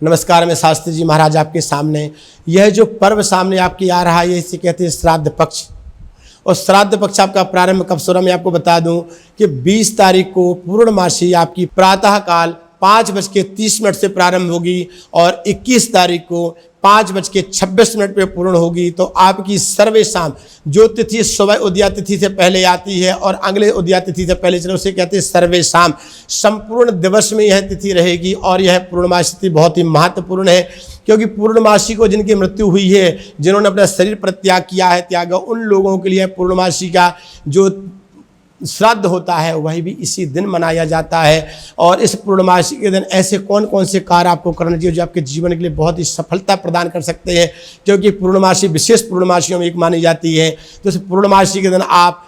नमस्कार, मैं शास्त्री जी महाराज आपके सामने। यह जो पर्व सामने आपकी आ रहा है इसे कहते हैं श्राद्ध पक्ष। और श्राद्ध पक्ष आपका प्रारंभ कब हो रहा है मैं आपको बता दूं कि 20 तारीख को पूर्णमासी आपकी प्रातः काल 5:30 से प्रारंभ होगी और 21 तारीख को 5:26 पे पूर्ण होगी। तो आपकी सर्वे शाम जो तिथि सुबह उदया तिथि से पहले आती है और अगले उदया तिथि से पहले चले उसे कहते हैं सर्वे शाम। संपूर्ण दिवस में यह तिथि रहेगी और यह पूर्णमासी तिथि बहुत ही महत्वपूर्ण है, क्योंकि पूर्णमासी को जिनकी मृत्यु हुई है, जिन्होंने अपना शरीर परित्याग किया है, त्याग, उन लोगों के लिए पूर्णमासी का जो श्राद्ध होता है वही भी इसी दिन मनाया जाता है। और इस पूर्णमासी के दिन ऐसे कौन कौन से कार्य आपको करने चाहिए जो आपके जीवन के लिए बहुत ही सफलता प्रदान कर सकते हैं, क्योंकि पूर्णमासी विशेष पूर्णमासियों में एक मानी जाती है। तो इस पूर्णमासी के दिन आप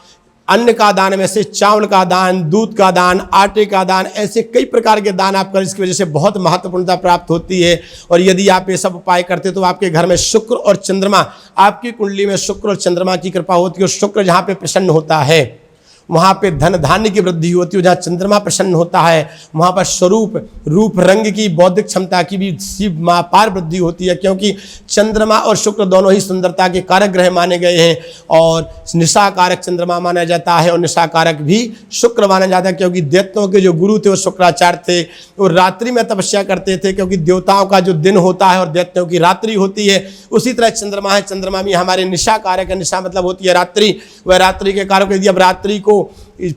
अन्न का दान में से चावल का दान, दूध का दान, आटे का दान, ऐसे कई प्रकार के दान आप करें, इसकी वजह से बहुत महत्वपूर्णता प्राप्त होती है। और यदि आप ये सब उपाय करते तो आपके घर में शुक्र और चंद्रमा, आपकी कुंडली में शुक्र और चंद्रमा की कृपा होती है। और शुक्र जहाँ पे प्रसन्न होता है वहाँ पे धन धान्य की वृद्धि होती है। जहाँ चंद्रमा प्रसन्न होता है वहाँ पर स्वरूप, रूप, रंग की, बौद्धिक क्षमता की भी पार वृद्धि होती है, क्योंकि चंद्रमा और शुक्र दोनों ही सुंदरता के कारक ग्रह माने गए हैं। और निशा कारक चंद्रमा माना जाता है और निशा कारक भी शुक्र माना जाता है, क्योंकि दैत्यों के जो गुरु थे वो शुक्राचार्य थे। वो रात्रि में तपस्या करते थे, क्योंकि देवताओं का जो दिन होता है और दैत्यों की रात्रि होती है। उसी तरह चंद्रमा है, चंद्रमा भी हमारे निशा कारक है। निशा मतलब होती है रात्रि, वह रात्रि के कारक। यदि अब रात्रि को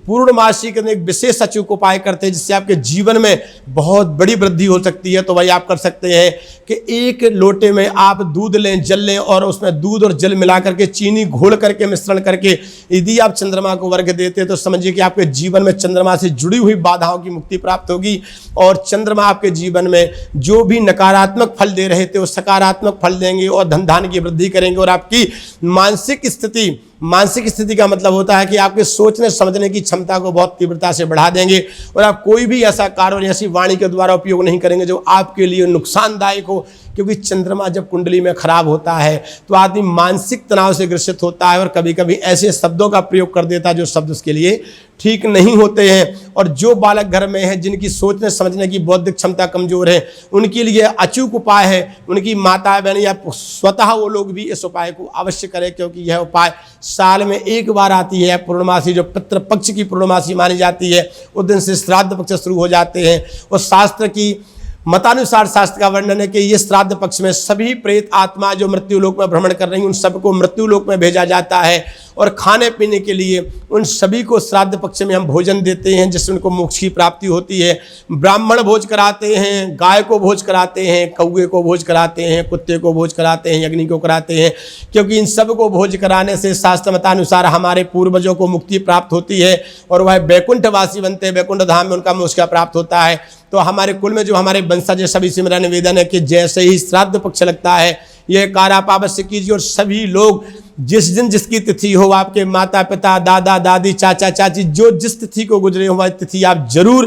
पूर्णमासी के एक विशेष अचूक उपाय करते हैं जिससे आपके जीवन में बहुत बड़ी वृद्धि हो सकती है, तो वही आप कर सकते हैं कि एक लोटे में आप दूध लें, जल लें और उसमें दूध और जल मिला करके चीनी घोल करके मिश्रण करके यदि आप चंद्रमा को वर्घ देते हैं तो समझिए कि आपके जीवन में चंद्रमा से जुड़ी हुई बाधाओं की मुक्ति प्राप्त होगी। और चंद्रमा आपके जीवन में जो भी नकारात्मक फल दे रहे थे वो सकारात्मक फल देंगे और धन धान्य की वृद्धि करेंगे। और आपकी मानसिक स्थिति का मतलब होता है कि आपके सोचने समझने की क्षमता को बहुत तीव्रता से बढ़ा देंगे और आप कोई भी ऐसा कार्य और ऐसी वाणी के द्वारा उपयोग नहीं करेंगे जो आपके लिए नुकसानदायक हो। क्योंकि चंद्रमा जब कुंडली में खराब होता है तो आदमी मानसिक तनाव से ग्रसित होता है और कभी कभी ऐसे शब्दों का प्रयोग कर देता है जो शब्द उसके लिए ठीक नहीं होते हैं। और जो बालक घर में है जिनकी सोचने समझने की बौद्धिक क्षमता कमजोर है उनके लिए अचूक उपाय है, उनकी माता बहन या स्वतः वो लोग भी इस उपाय को अवश्य करें, क्योंकि यह उपाय साल में एक बार आती है। पूर्णमासी जो पितृपक्ष की पूर्णमासी मानी जाती है उस दिन से श्राद्ध पक्ष शुरू हो जाते हैं। और शास्त्र की मतानुसार शास्त्र का वर्णन है कि ये श्राद्ध पक्ष में सभी प्रेत आत्मा जो मृत्यु लोक में भ्रमण कर रही हैं उन सबको मृत्यु लोक में भेजा जाता है। और खाने पीने के लिए उन सभी को श्राद्ध पक्ष में हम भोजन देते हैं जिससे उनको मोक्ष की प्राप्ति होती है। ब्राह्मण भोज कराते हैं, गाय को भोज कराते हैं, कौवे को भोज कराते हैं, कुत्ते को भोज कराते हैं, अग्नि को कराते हैं, क्योंकि इन सब को भोज कराने से शास्त्र मतानुसार हमारे पूर्वजों को मुक्ति प्राप्त होती है और वह बैकुंठवासी बनते हैं। बैकुंठ धाम में उनका मोक्ष प्राप्त होता है। तो हमारे कुल में जो हमारे वंशज सभी से मेरा निवेदन है कि जैसे ही श्राद्ध पक्ष लगता है यह कार्य आप अवश्य कीजिए। और सभी लोग जिस दिन जिसकी तिथि हो, आपके माता पिता, दादा दादी, चाचा चाची जो जिस तिथि को गुजरे हो वह तिथि आप जरूर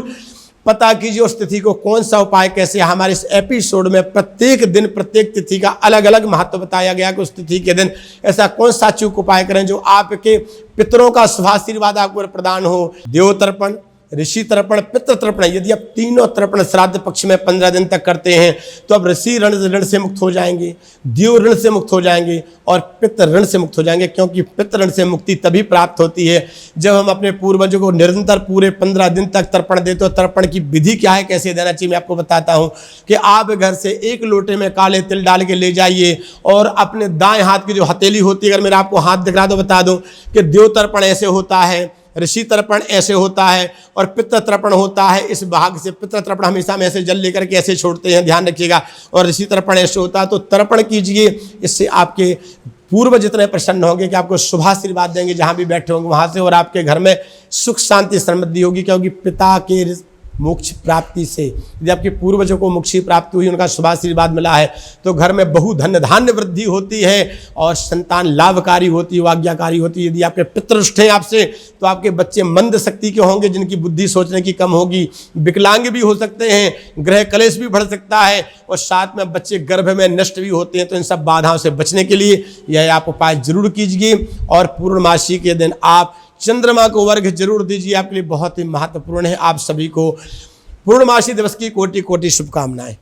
पता कीजिए उस तिथि को कौन सा उपाय कैसे। हमारे इस एपिसोड में प्रत्येक दिन प्रत्येक तिथि का अलग अलग महत्व बताया गया कि उस तिथि के दिन ऐसा कौन सा अचूक उपाय करें जो आपके पितरों का शुभाशीर्वाद आपको प्रदान हो। देव तर्पण, ऋषि तर्पण, पितृ तर्पण, यदि आप तीनों तर्पण श्राद्ध पक्ष में 15 दिन तक करते हैं तो अब ऋषि ऋण से मुक्त हो जाएंगे, देव ऋण से मुक्त हो जाएंगे और पितृ ऋण से मुक्त हो जाएंगे। क्योंकि पितृ ऋण से मुक्ति तभी प्राप्त होती है जब हम अपने पूर्वजों को निरंतर पूरे 15 दिन तक तर्पण देते हो। तर्पण की विधि क्या है, कैसे देना चाहिए, मैं आपको बताता हूँ कि आप घर से एक लोटे में काले तिल डाल के ले जाइए और अपने दाएं हाथ की जो हथेली होती है, अगर मेरा आपको हाथ दिखा दो बता दूं कि देव तर्पण ऐसे होता है, ऋषि तर्पण ऐसे होता है और पितृ तर्पण होता है इस भाग से। पितृ तर्पण हमेशा में ऐसे जल लेकर के ऐसे छोड़ते हैं, ध्यान रखिएगा। और ऋषि तर्पण ऐसे होता है। तो तर्पण कीजिए, इससे आपके पूर्व जितने प्रसन्न होंगे कि आपको शुभाशीर्वाद देंगे जहां भी बैठे होंगे वहां से, और आपके घर में सुख शांति समृद्धि होगी। क्योंकि पिता के मोक्ष प्राप्ति से यदि आपके पूर्वजों को मोक्ष की प्राप्ति हुई, उनका शुभाशीर्वाद मिला है तो घर में बहु धन धान्य वृद्धि होती है और संतान लाभकारी होती है, आज्ञाकारी होती है। यदि आपके पितृष्ठ हैं आपसे तो आपके बच्चे मंद शक्ति के होंगे जिनकी बुद्धि सोचने की कम होगी, विकलांग भी हो सकते हैं, ग्रह कलेश भी बढ़ सकता है और साथ में बच्चे गर्भ में नष्ट भी होते हैं। तो इन सब बाधाओं से बचने के लिए यह आप उपाय जरूर कीजिए। और पूर्णमासी के दिन आप चंद्रमा को वर्घ जरूर दीजिए, आपके लिए बहुत ही महत्वपूर्ण है। आप सभी को पूर्णमासी दिवस की कोटि कोटि शुभकामनाएं।